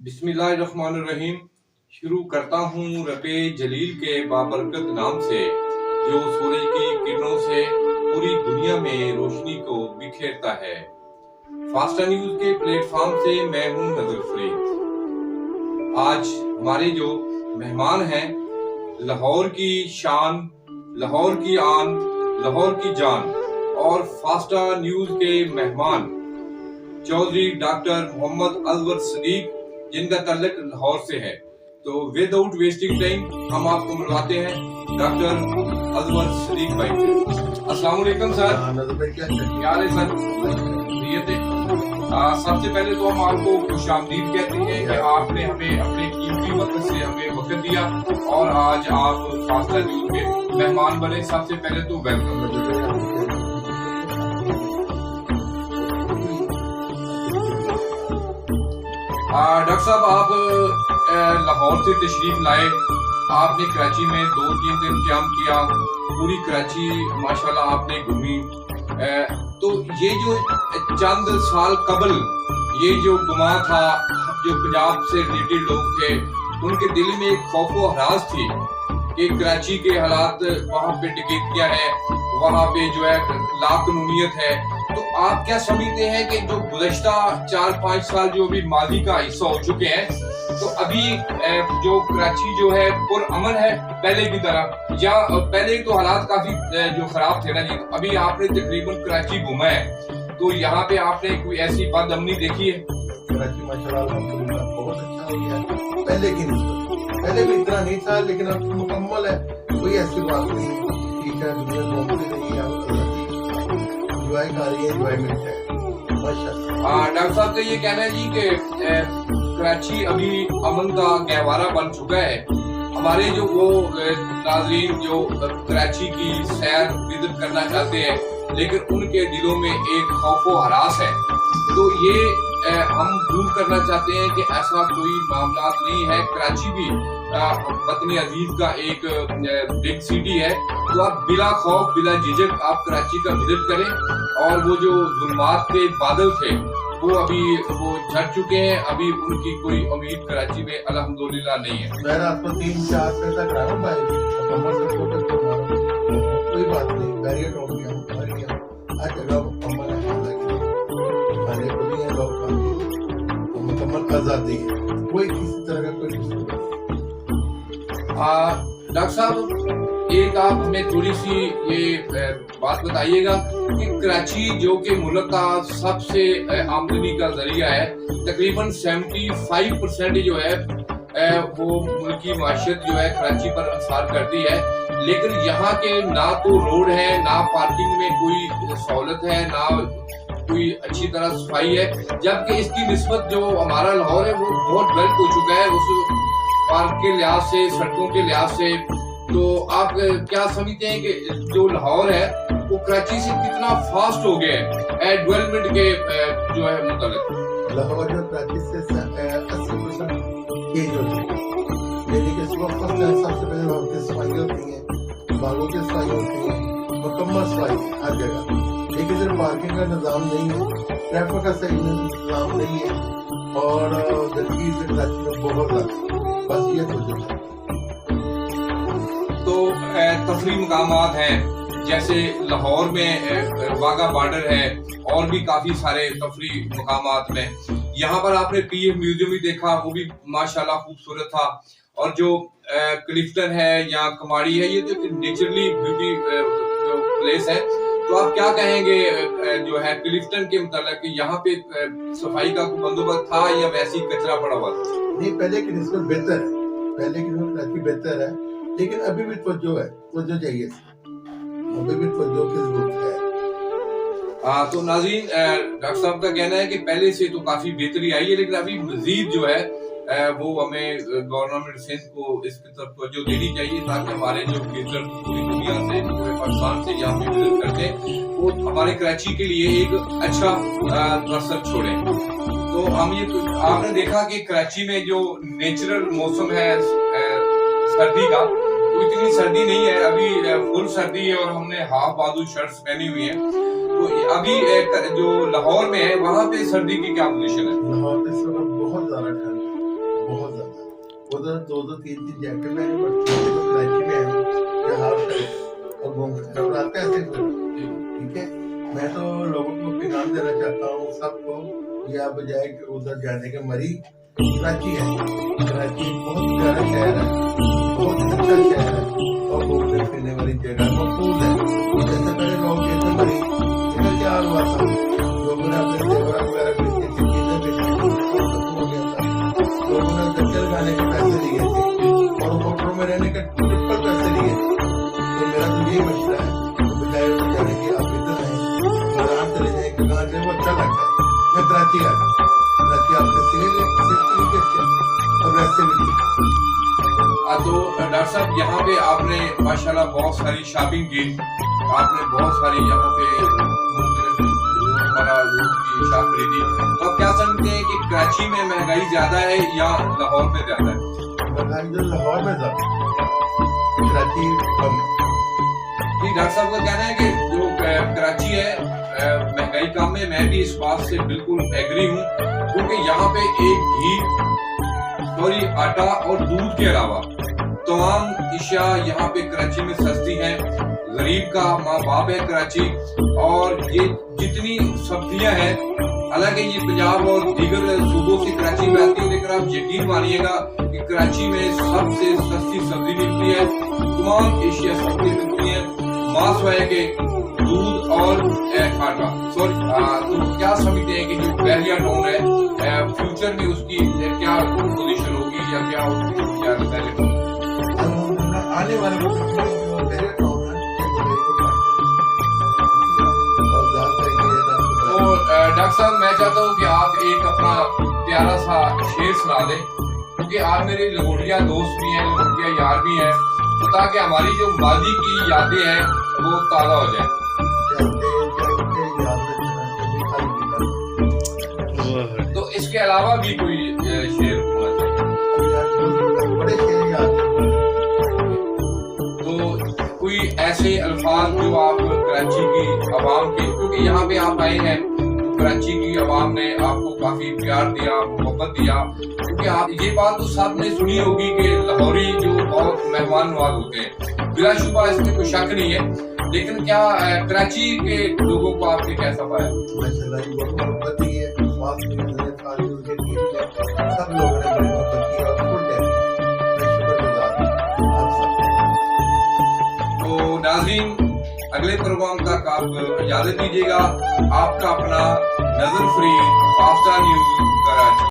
बिस्मिल्लाहिर्रहमानिर्रहीम। शुरू करता हूँ रबे जलील के बाबरकत नाम से, जो सूरज की किरणों से पूरी दुनिया में रोशनी को बिखेरता है। फास्टा न्यूज के प्लेटफॉर्म से मैं हूँ नजर फरीद। आज हमारे जो मेहमान हैं, लाहौर की शान, लाहौर की आन, लाहौर की जान और फास्टा न्यूज के मेहमान चौधरी डॉक्टर मोहम्मद अजवर सदीक, जिनका ताल्लुक लाहौर से है। तो विदाउट वेस्टिंग टाइम हम आपको मिलवाते हैं डॉक्टर अजवर सदीक भाई से। अस्सलाम वालेकुम सर। क्या हाल है सर? सबसे पहले तो हम आपको खुशामदीद कहते हैं कि आपने हमें अपने कीमती वक्त से हमें वक्त दिया और आज आप फास्टा न्यूज के मेहमान बने। सबसे पहले तो वेलकम। डॉक्टर साहब, आप लाहौर से तशरीफ लाए, आपने कराची में 2-3 दिन क्याम किया, पूरी कराची माशाल्लाह आपने घूमी। तो ये जो चंद साल कबल ये जो गुमा था, जो पंजाब से रिलेटेड लोग थे, उनके दिल में एक खौफ व हरास थी कि कराची के हालात, वहाँ पे डकैतियाँ है, वहाँ पे जो है लाकानूनियत है। तो आप क्या समझते हैं कि जो गुज़श्ता 4-5 साल जो अभी माजी का हिस्सा हो चुके हैं, तो अभी जो कराची जो है पुरअमन है पहले की तरह, या पहले तो हालात काफी जो खराब थे ना जी? अभी आपने तकरीबन कराची घूमा है, तो यहाँ पे आपने कोई ऐसी बदअमनी देखी है? कराची माशाल्लाह अल्हम्दुलिल्लाह बहुत अच्छा हो गया है पहले की निस्बत। पहले भी इतना नहीं था, लेकिन अब मुकम्मल है, कोई ऐसी बात नहीं। ठीक है, दुनिया घूमती रही है, एंजॉय कर रही है, एंजॉयमेंट है माशाल्लाह। डॉक्टर साहब का ये कहना है जी कि कराची अभी अमन का गहवारा बन चुका है। हमारे जो वो नाज़रीन जो कराची की सैर विजिट करना चाहते हैं, लेकिन उनके दिलों में एक खौफ व हरास है, तो ये हम दूर करना चाहते हैं कि ऐसा कोई मामला नहीं है। कराची भी वतन अजीज का एक बिग सिटी है, तो आप बिला खौफ बिला झिझक आप कराची का विजिट करें। और वो जो जुल्मात के बादल थे वो अभी वो झड़ चुके हैं, अभी उनकी कोई उम्मीद कराची में अल्हम्दुलिल्लाह नहीं है। मैं आपको 3-4 पैसा करा रहा हूँ भाई, कोई बात नहीं, बैरियर हो गया हर जगह अमन है, खाने को भी है, लोग खाते, मुकम्मल आज़ादी है, कोई किसी तरह का कोई डॉक्टर साहब, एक आप हमें थोड़ी सी ये बात बताइएगा कि कराची जो कि मुल्क का सबसे आमदनी का जरिया है, तकरीबन 75% जो है वो मुल्क की माशियत जो है कराची पर असर करती है, लेकिन यहाँ के ना तो रोड है, ना पार्किंग में कोई सहूलत है, ना कोई अच्छी तरह सफाई है, जबकि इसकी निस्बत जो हमारा लाहौर है वो बहुत डेवलप हो चुका है उस पार्क के लिहाज से, सड़कों के लिहाज से। तो आप क्या समझते हैं कि जो लाहौर है वो कराची से कितना फास्ट हो गया है डेवलपमेंट के जो है मुताबिक? लाहौर जो कराची से 80% चेंज हो चुका है, यानी कि सुबह फर्स्ट टाइम सबसे पहले वहाँ की सफाई होती है, बागों की सफाई होती है, मुकम्मल सफाई है हर जगह। लेकिन सिर्फ पार्किंग का निज़ाम नहीं है, ट्रैफिक का सही निज़ाम नहीं है, और गंदगी से कराची में बहुत ज़्यादा, बस ये तो जो है। तो तफरी मकामात हैं, जैसे लाहौर में वाघा बॉर्डर है, और भी काफी सारे तफरी मकामात में। यहाँ पर आपने पीएफ म्यूजियम भी देखा, वो भी माशाल्लाह खूबसूरत था। और जो क्लिफ्टन है या कमाड़ी है, ये तो नेचुरली ब्यूटी जो प्लेस है। तो आप क्या कहेंगे जो है क्लिफ्टन के मतलब यहाँ पे सफाई का कोई बंदोबस्त था या वैसे ही कचरा पड़ा हुआ था? नहीं, पहले की निस्बत बेहतर है, पहले की निस्बत काफी बेहतर है, लेकिन अभी भी तवज्जो है, तवज्जो चाहिए, अभी भी तवज्जो की जरूरत है। तो नाज़रीन, डॉक्टर साहब का कहना है कि पहले से तो काफी बेहतरी आई है, लेकिन अभी मजीद जो है वो हमें गवर्नमेंट सिंध को इसकी तरफ तवज्जो देनी चाहिए, ताकि हमारे जो विजिटर पूरी दुनिया से, पूरे पाकिस्तान से यहाँ पे विजिट करते हैं, वो हमारे कराची के लिए एक अच्छा असर छोड़े। तो हम ये आपने देखा कि कराची में जो नेचुरल मौसम है सर्दी का, तो इतनी सर्दी नहीं है, अभी फुल सर्दी है और हमने हाफ बाजू शर्ट्स पहनी हुई है। तो अभी जो लाहौर में है, वहाँ पे सर्दी की क्या पोजीशन है? लाहौर में इस वक्त बहुत ज्यादा ठंड है, बहुत ज्यादा उधर 2-3 जैकेट मैंने पड़ती है तो कराची में है या हाफ टाइम और घूम फिर और आते ऐसे फिर ठीक है। मैं तो लोगों को पैगाम देना चाहता हूँ सबको या बजाय कि उधर जाने के मरी कराची है। कराची बहुत प्यारा शहर है, बहुत अच्छा शहर है और घूमने फिरने वाली जगह मकबूल है। जैसे पहले लोग कहते मरी इधर क्या हुआ था, लोगों ने अपने जेवर वगैरह बेचे थे, चीजें बेची थी, हो गया था। लोगों ने गज्जल खाने के पैसे लिए थे और होटलों में रहने के ट्रिपल पैसे लिए थे। तो मेरा तो यही मसला है, तो बजाय जाने की आप इधर नहीं आराम चले जाए कहाँ से वो अच्छा लगता है। मैं कराची आ गया, कराची आपने और वैसे भी तो डॉक्टर साहब यहाँ पे आपने माशाल्लाह बहुत सारी शॉपिंग की, आपने बहुत सारी यहाँ पे हमारा की शॉप खरीदी। तो आप क्या समझते हैं कि कराची में महंगाई ज्यादा है या लाहौर में ज्यादा है? महंगाई जो लाहौर में ज्यादा, कराची कम है। जी, डॉक्टर साहब का कहना है कि जो कराची है महंगाई कम है। मैं भी इस बात से बिल्कुल एग्री हूँ, क्योंकि यहाँ पे एक घी सॉरी आटा और दूध के अलावा तमाम इशिया यहाँ पे कराची में सस्ती हैं। गरीब का माँ बाप है कराची, और ये जितनी सब्जियां हैं, हालांकि ये पंजाब और दीगर सूबों से कराची में आती है, लेकिन आप यकीन मानिएगा कि कराची में सबसे सस्ती सब्जी मिलती है, तमाम एशिया सब्जी मिलती है, मांस वाले के दूध और आटा। सॉरी, तो क्या समझते हैं कि जो बहरिया टाउन है फ्यूचर में उसकी क्या पोजीशन होगी या क्या उसकी क्या रिजल्ट होगा? आने वाले वक्त में मेरे टाउन है तो डॉक्टर साहब मैं चाहता हूँ कि आप एक अपना प्यारा सा शेर सुना दें, क्योंकि आप मेरे लंगोटिया दोस्त भी हैं, लंगोटिया यार भी हैं, तो ताकि हमारी जो माजी की यादें हैं वो ताज़ा हो जाए। तो इसके अलावा भी कोई शेर होना चाहिए, बड़े शेर याद तो कोई ऐसे अल्फाज जो आप कराची की आवाम के, क्योंकि यहाँ पे आप आए हैं तो कराची की आवाम ने आपको काफी प्यार दिया, मोहब्बत दिया, क्योंकि आप ये बात तो सबने सुनी होगी कि लाहौरी जो बहुत मेहमान नवाज होते हैं, बिलाशुबा इसमें कोई शक नहीं है। लेकिन क्या कराची के लोगों को आपने कैसा पाया? माशाल्लाह बहुत मोहब्बत दी है, सब लोगों ने बड़ी मोहब्बत की और फुल है, मैं शुक्रगुजार हूं आप सबका। तो नाज़रीन, अगले प्रोग्राम तक आप इजाजत दीजिएगा। आपका अपना नजर फ्री फास्ट